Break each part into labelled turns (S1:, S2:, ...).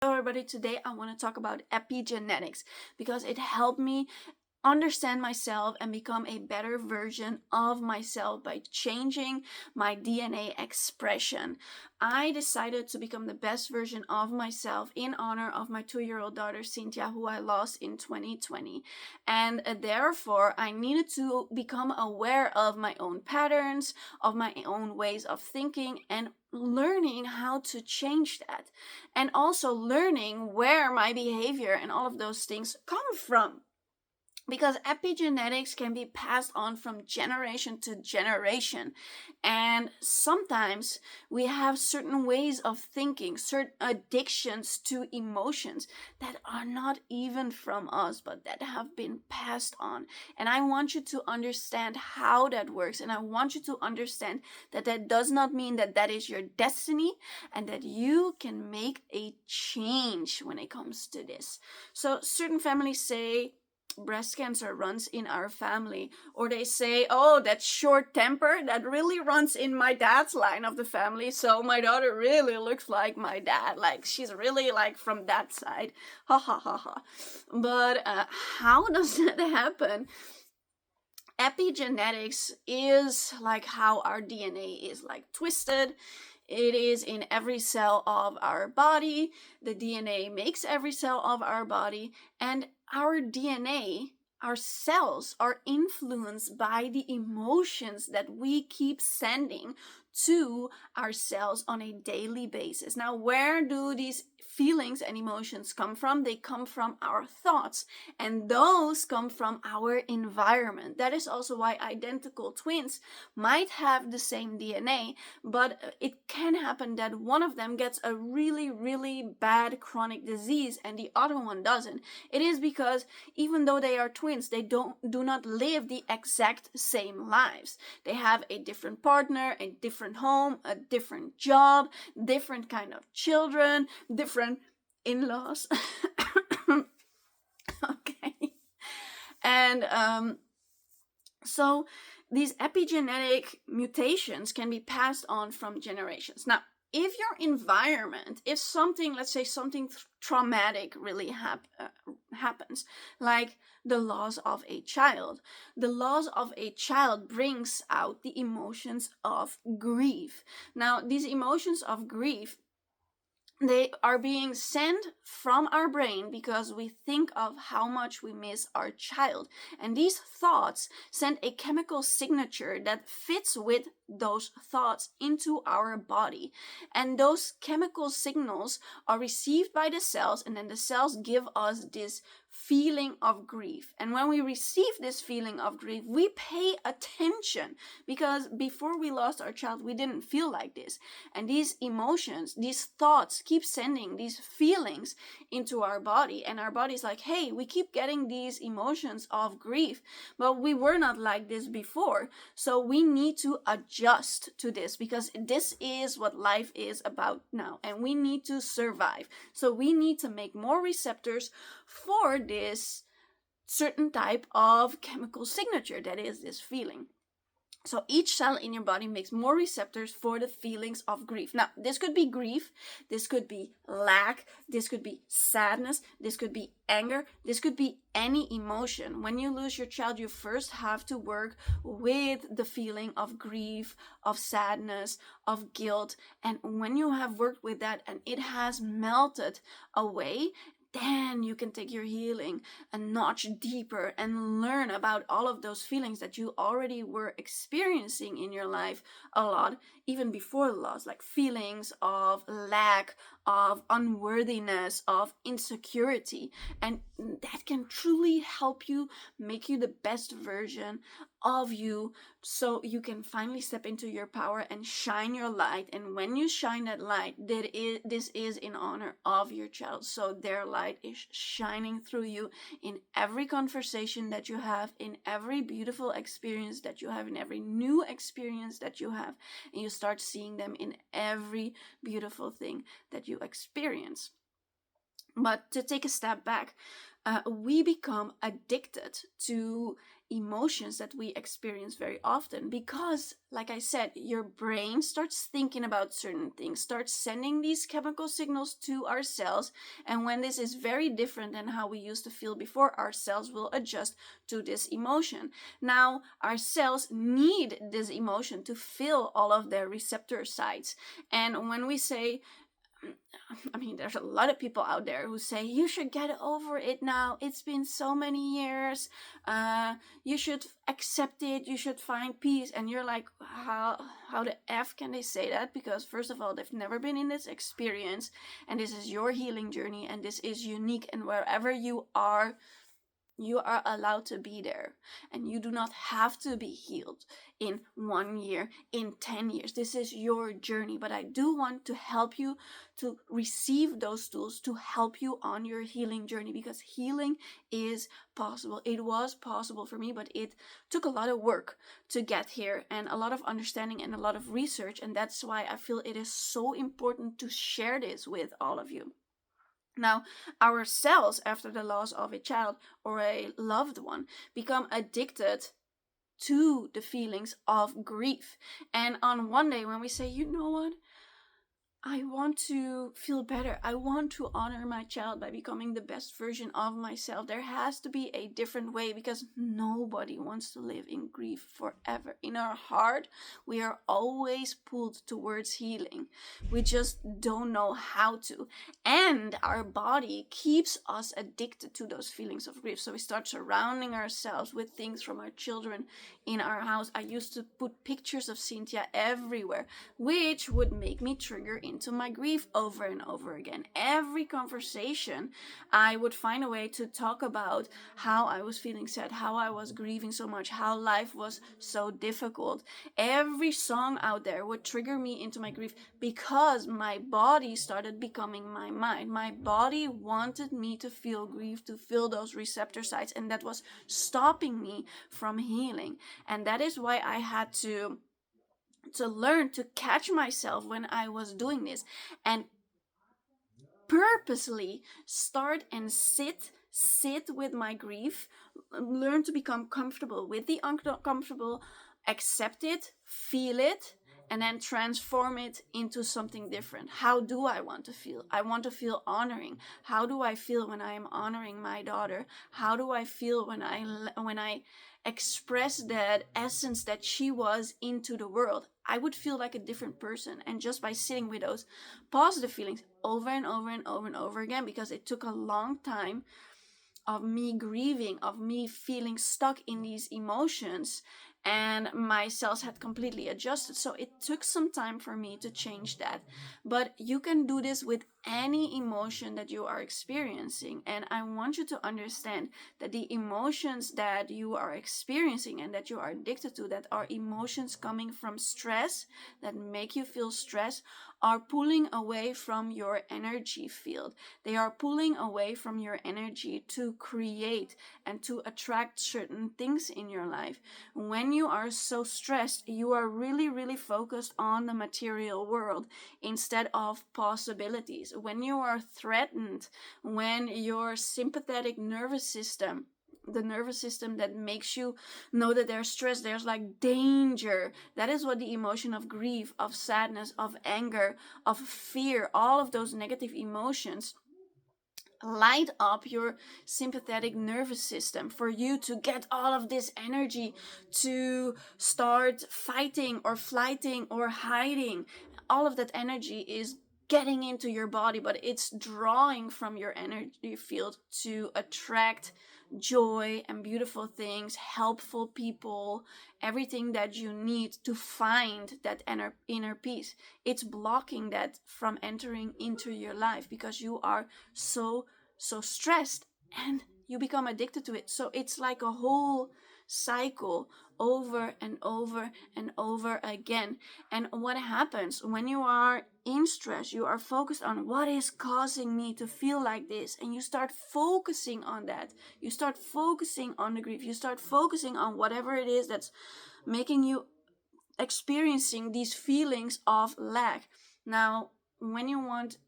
S1: Hello everybody, today I want to talk about epigenetics because it helped me understand myself and become a better version of myself by changing my DNA expression. I decided to become the best version of myself in honor of my 2-year-old daughter Cynthia, who I lost in 2020. And therefore, I needed to become aware of my own patterns, of my own ways of thinking, and learning how to change that. And also learning where my behavior and all of those things come from, because epigenetics can be passed on from generation to generation. And sometimes we have certain ways of thinking, certain addictions to emotions that are not even from us, but that have been passed on. And I want you to understand how that works. And I want you to understand that that does not mean that that is your destiny and that you can make a change when it comes to this. So certain families say, breast cancer runs in our family, or they say, oh, that short temper that really runs in my dad's line of the family, so my daughter really looks like my dad, like she's really like from that side, ha ha ha ha. But how does that happen? Epigenetics is like how our DNA is like twisted. It is in every cell of our body. The DNA makes every cell of our body, and our DNA, our cells, are influenced by the emotions that we keep sending to our cells on a daily basis. Now, where do these feelings and emotions come from? They come from our thoughts, and those come from our environment. That is also why identical twins might have the same DNA, but it can happen that one of them gets a really, really bad chronic disease and the other one doesn't. It is because even though they are twins, they do not live the exact same lives. They have a different partner, a different home, a different job, different kind of children, different in-laws. Okay. And so these epigenetic mutations can be passed on from generations. Now, if your environment, if something, let's say something traumatic really happens, like the loss of a child, the loss of a child brings out the emotions of grief. Now, these emotions of grief, they are being sent from our brain because we think of how much we miss our child. And these thoughts send a chemical signature that fits with those thoughts into our body. And those chemical signals are received by the cells, and then the cells give us this feeling of grief. And when we receive this feeling of grief, we pay attention, because before we lost our child, we didn't feel like this. And these emotions, these thoughts keep sending these feelings into our body, and our body's like, hey, we keep getting these emotions of grief, but we were not like this before. So we need to adjust to this, because this is what life is about now, and we need to survive. So we need to make more receptors for this certain type of chemical signature that is this feeling. So each cell in your body makes more receptors for the feelings of grief. Now, this could be grief, this could be lack, this could be sadness, this could be anger, this could be any emotion. When you lose your child, you first have to work with the feeling of grief, of sadness, of guilt. And when you have worked with that and it has melted away, then you can take your healing a notch deeper and learn about all of those feelings that you already were experiencing in your life a lot, even before the loss, like feelings of lack, of unworthiness, of insecurity. And that can truly help you make you the best version of you, so you can finally step into your power and shine your light. And when you shine that light, this is in honor of your child, so their light is shining through you in every conversation that you have, in every beautiful experience that you have, in every new experience that you have, and you start seeing them in every beautiful thing that you experience. But to take a step back, we become addicted to emotions that we experience very often because, like I said, your brain starts thinking about certain things, starts sending these chemical signals to our cells, and when this is very different than how we used to feel before, our cells will adjust to this emotion. Now our cells need this emotion to fill all of their receptor sites, and when we say, I mean, there's a lot of people out there who say you should get over it now. It's been so many years. You should accept it. You should find peace. And you're like, how the f can they say that? Because first of all, they've never been in this experience, and this is your healing journey, and this is unique. And wherever you are allowed to be there, and you do not have to be healed in 1 year, in 10 years. This is your journey, but I do want to help you to receive those tools to help you on your healing journey, because healing is possible. It was possible for me, but it took a lot of work to get here, and a lot of understanding and a lot of research, and that's why I feel it is so important to share this with all of you. Now, our cells, after the loss of a child or a loved one, become addicted to the feelings of grief. And on one day, when we say, you know what? I want to feel better. I want to honor my child by becoming the best version of myself. There has to be a different way, because nobody wants to live in grief forever. In our heart, we are always pulled towards healing. We just don't know how to. And our body keeps us addicted to those feelings of grief. So we start surrounding ourselves with things from our children in our house. I used to put pictures of Cynthia everywhere, which would make me trigger into my grief over and over again. Every conversation, I would find a way to talk about how I was feeling sad, how I was grieving so much, how life was so difficult. Every song out there would trigger me into my grief, because my body started becoming my mind. My body wanted me to feel grief, to feel those receptor sites, and that was stopping me from healing. And that is why I had to learn to catch myself when I was doing this, and purposely start and sit with my grief, learn to become comfortable with the uncomfortable, accept it, feel it, and then transform it into something different. How do I want to feel? I want to feel honoring. How do I feel when I am honoring my daughter? How do I feel when I express that essence that she was into the world? I would feel like a different person. And just by sitting with those positive feelings over and over and over and over again, because it took a long time of me grieving, of me feeling stuck in these emotions, and my cells had completely adjusted. So it took some time for me to change that. But you can do this with any emotion that you are experiencing. And I want you to understand that the emotions that you are experiencing and that you are addicted to, that are emotions coming from stress, that make you feel stress, are pulling away from your energy field. They are pulling away from your energy to create and to attract certain things in your life. When you are so stressed, you are really, really focused on the material world instead of possibilities. When you are threatened, when your sympathetic nervous system, the nervous system that makes you know that there's stress, there's like danger. That is what the emotion of grief, of sadness, of anger, of fear, all of those negative emotions light up your sympathetic nervous system for you to get all of this energy to start fighting or flighting or hiding. All of that energy is getting into your body, but it's drawing from your energy field to attract joy and beautiful things, helpful people, everything that you need to find that inner peace. It's blocking that from entering into your life because you are so stressed and you become addicted to it. So it's like a whole cycle over and over and over again. And what happens when you are in stress, you are focused on what is causing me to feel like this, and you start focusing on that. You start focusing on the grief. You start focusing on whatever it is that's making you experiencing these feelings of lack. Now, when you want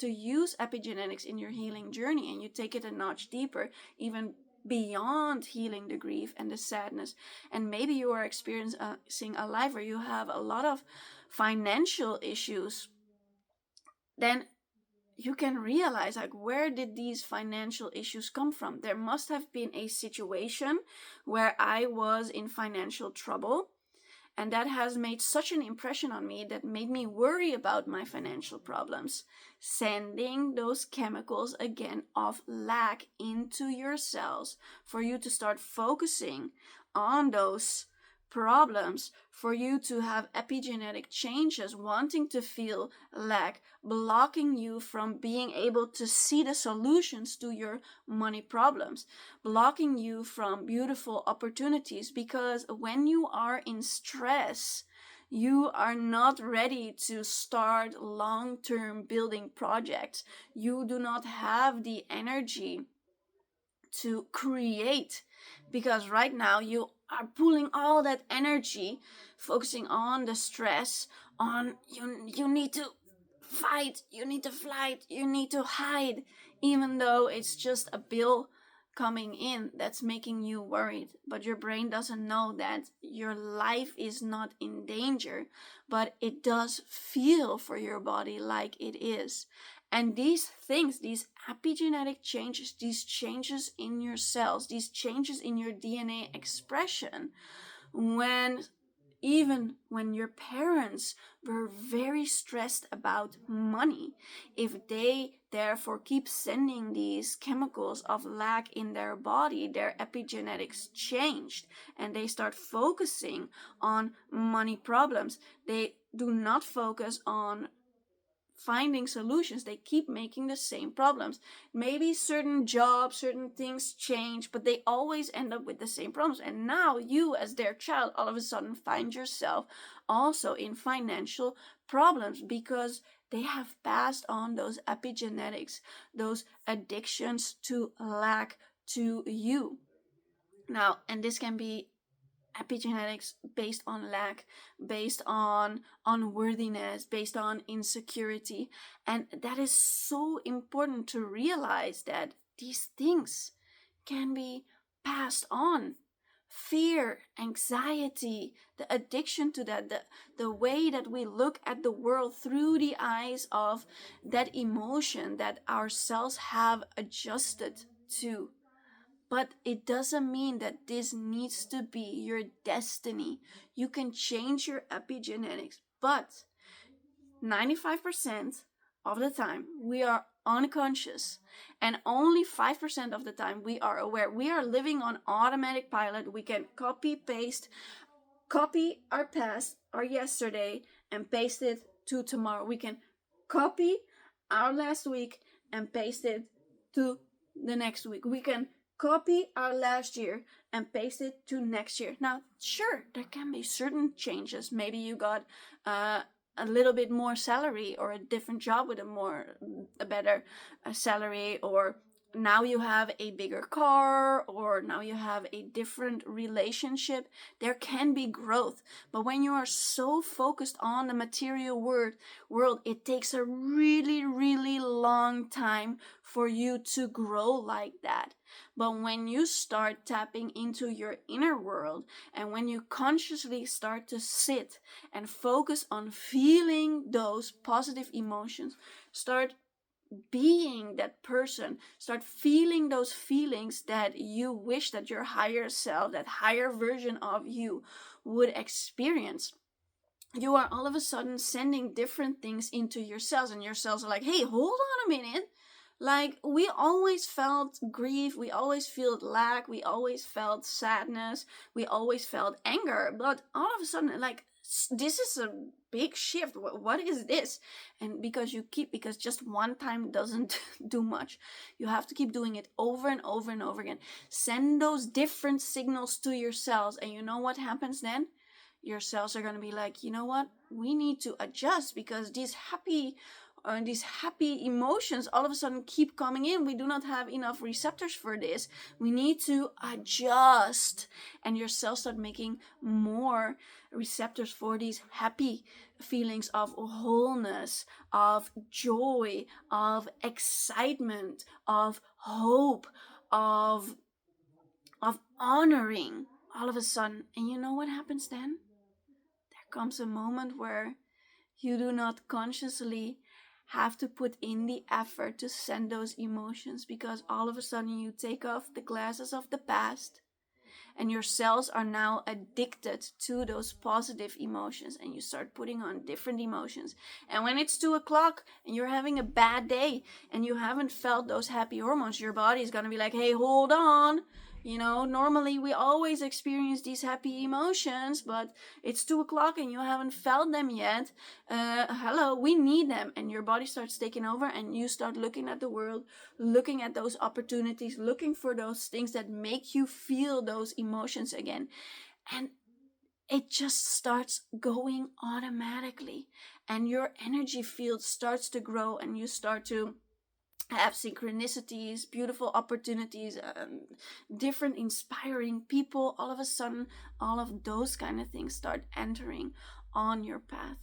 S1: to use epigenetics in your healing journey and you take it a notch deeper, even beyond healing the grief and the sadness, and maybe you are experiencing a life where you have a lot of financial issues, then you can realize, like, where did these financial issues come from? There must have been a situation where I was in financial trouble, and that has made such an impression on me that made me worry about my financial problems, sending those chemicals again of lack into your cells for you to start focusing on those problems, for you to have epigenetic changes, wanting to feel lack, blocking you from being able to see the solutions to your money problems, blocking you from beautiful opportunities. Because when you are in stress, you are not ready to start long-term building projects. You do not have the energy to create, because right now you are pulling all that energy, focusing on the stress, on you need to fight, you need to flight, you need to hide, even though it's just a bill coming in that's making you worried. But your brain doesn't know that your life is not in danger, but it does feel for your body like it is. And these things, these epigenetic changes, these changes in your cells, these changes in your DNA expression, even when your parents were very stressed about money, if they therefore keep sending these chemicals of lack in their body, their epigenetics changed and they start focusing on money problems. They do not focus on finding solutions. They keep making the same problems. Maybe certain jobs, certain things change, but they always end up with the same problems. And now you, as their child, all of a sudden find yourself also in financial problems because they have passed on those epigenetics, those addictions to lack to you. Now, and this can be epigenetics based on lack, based on unworthiness, based on insecurity. And that is so important to realize that these things can be passed on. Fear, anxiety, the addiction to that, the way that we look at the world through the eyes of that emotion that our cells have adjusted to. But it doesn't mean that this needs to be your destiny. You can change your epigenetics, but 95% of the time we are unconscious, and only 5% of the time we are aware. We are living on automatic pilot. We can copy our past, our yesterday, and paste it to tomorrow. We can copy our last week and paste it to the next week. We can copy our last year and paste it to next year. Now, sure, there can be certain changes. Maybe you got a little bit more salary, or a different job with a better salary, or now you have a bigger car, or now you have a different relationship. There can be growth, but when you are so focused on the material world, it takes a really, really long time for you to grow like that. But when you start tapping into your inner world, and when you consciously start to sit and focus on feeling those positive emotions, start being that person, start feeling those feelings that you wish that your higher self, that higher version of you, would experience, you are all of a sudden sending different things into your cells, and your cells are like, hey, hold on a minute. Like, we always felt grief, we always felt lack, we always felt sadness, we always felt anger, but all of a sudden, like, this is a big shift. What is this? And because just one time doesn't do much. You have to keep doing it over and over and over again. Send those different signals to your cells, and you know what happens then? Your cells are going to be like, you know what? We need to adjust, because these happy these happy emotions all of a sudden keep coming in. We do not have enough receptors for this. We need to adjust, and your cells start making more receptors for these happy feelings of wholeness, of joy, of excitement, of hope, of honoring all of a sudden. And you know what happens then? There comes a moment where you do not consciously have to put in the effort to send those emotions, because all of a sudden you take off the glasses of the past and your cells are now addicted to those positive emotions, and you start putting on different emotions. And when it's 2 o'clock and you're having a bad day and you haven't felt those happy hormones, your body is going to be like, hey, hold on. Normally we always experience these happy emotions, but it's 2 o'clock and you haven't felt them yet. Hello, we need them. And your body starts taking over, and you start looking at the world, looking at those opportunities, looking for those things that make you feel those emotions again. And it just starts going automatically, and your energy field starts to grow, and you start to have synchronicities, beautiful opportunities, different inspiring people. All of a sudden, all of those kind of things start entering on your path.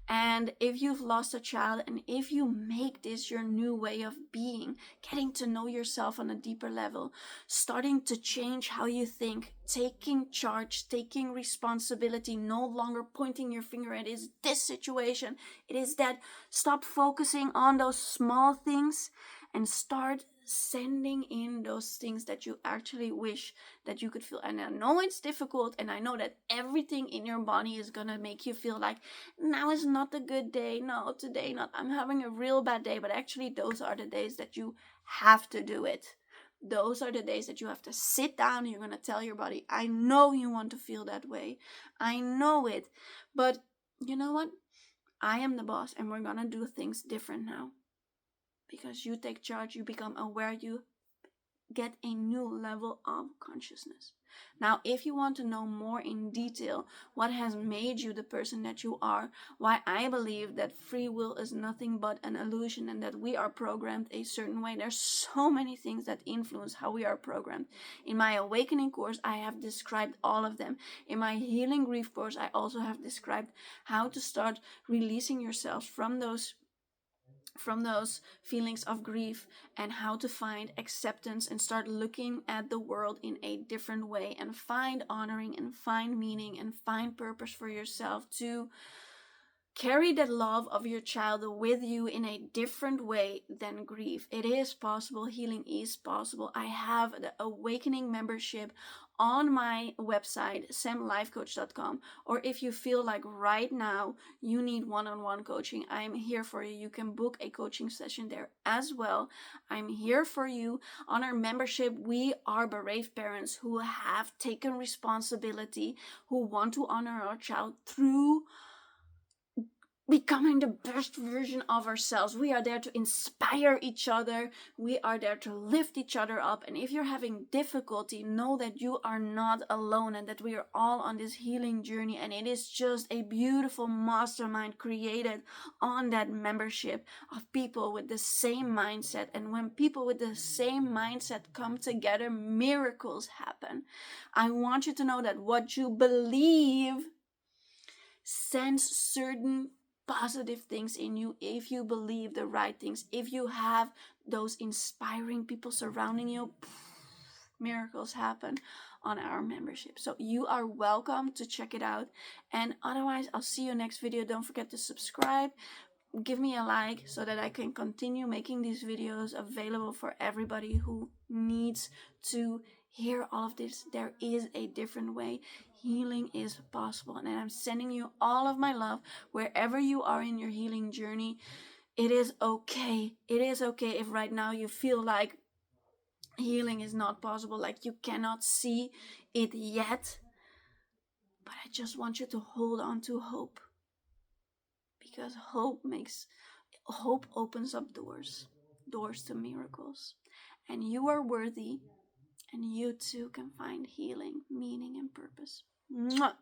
S1: And if you've lost a child, and if you make this your new way of being, getting to know yourself on a deeper level, starting to change how you think, taking charge, taking responsibility, no longer pointing your finger at is this situation, it is that. Stop focusing on those small things and start sending in those things that you actually wish that you could feel. And I know it's difficult, and I know that everything in your body is gonna make you feel like now is not a good day, no, today not, I'm having a real bad day. But actually those are the days that you have to do it. Those are the days that you have to sit down. You're gonna tell your body, I know you want to feel that way, I know it, but you know what, I am the boss, and we're gonna do things different now. Because you take charge, you become aware, you get a new level of consciousness. Now, if you want to know more in detail what has made you the person that you are, why I believe that free will is nothing but an illusion and that we are programmed a certain way, there's so many things that influence how we are programmed. In my awakening course, I have described all of them. In my healing grief course, I also have described how to start releasing yourselves from those feelings of grief, and how to find acceptance and start looking at the world in a different way, and find honoring and find meaning and find purpose for yourself, to carry that love of your child with you in a different way than grief. It is possible. Healing is possible. I have the Awakening membership on my website, samlifecoach.com. Or if you feel like right now you need one-on-one coaching, I'm here for you. You can book a coaching session there as well. I'm here for you. On our membership, we are brave parents who have taken responsibility, who want to honor our child through becoming the best version of ourselves. We are there to inspire each other. We are there to lift each other up. And if you're having difficulty, know that you are not alone, and that we are all on this healing journey. And it is just a beautiful mastermind created on that membership of people with the same mindset. And when people with the same mindset come together, miracles happen. I want you to know that what you believe sends certain positive things in you. If you believe the right things, if you have those inspiring people surrounding you, miracles happen on our membership. So you are welcome to check it out. And otherwise, I'll see you next video. Don't forget to subscribe, give me a like, so that I can continue making these videos available for everybody who needs to hear all of this. There is a different way. Healing is possible, and I'm sending you all of my love wherever you are in your healing journey. It is okay. It is okay if right now you feel like healing is not possible, like you cannot see it yet. But I just want you to hold on to hope, because hope opens up doors to miracles. And you are worthy, and you too can find healing, meaning, and purpose. Mwah!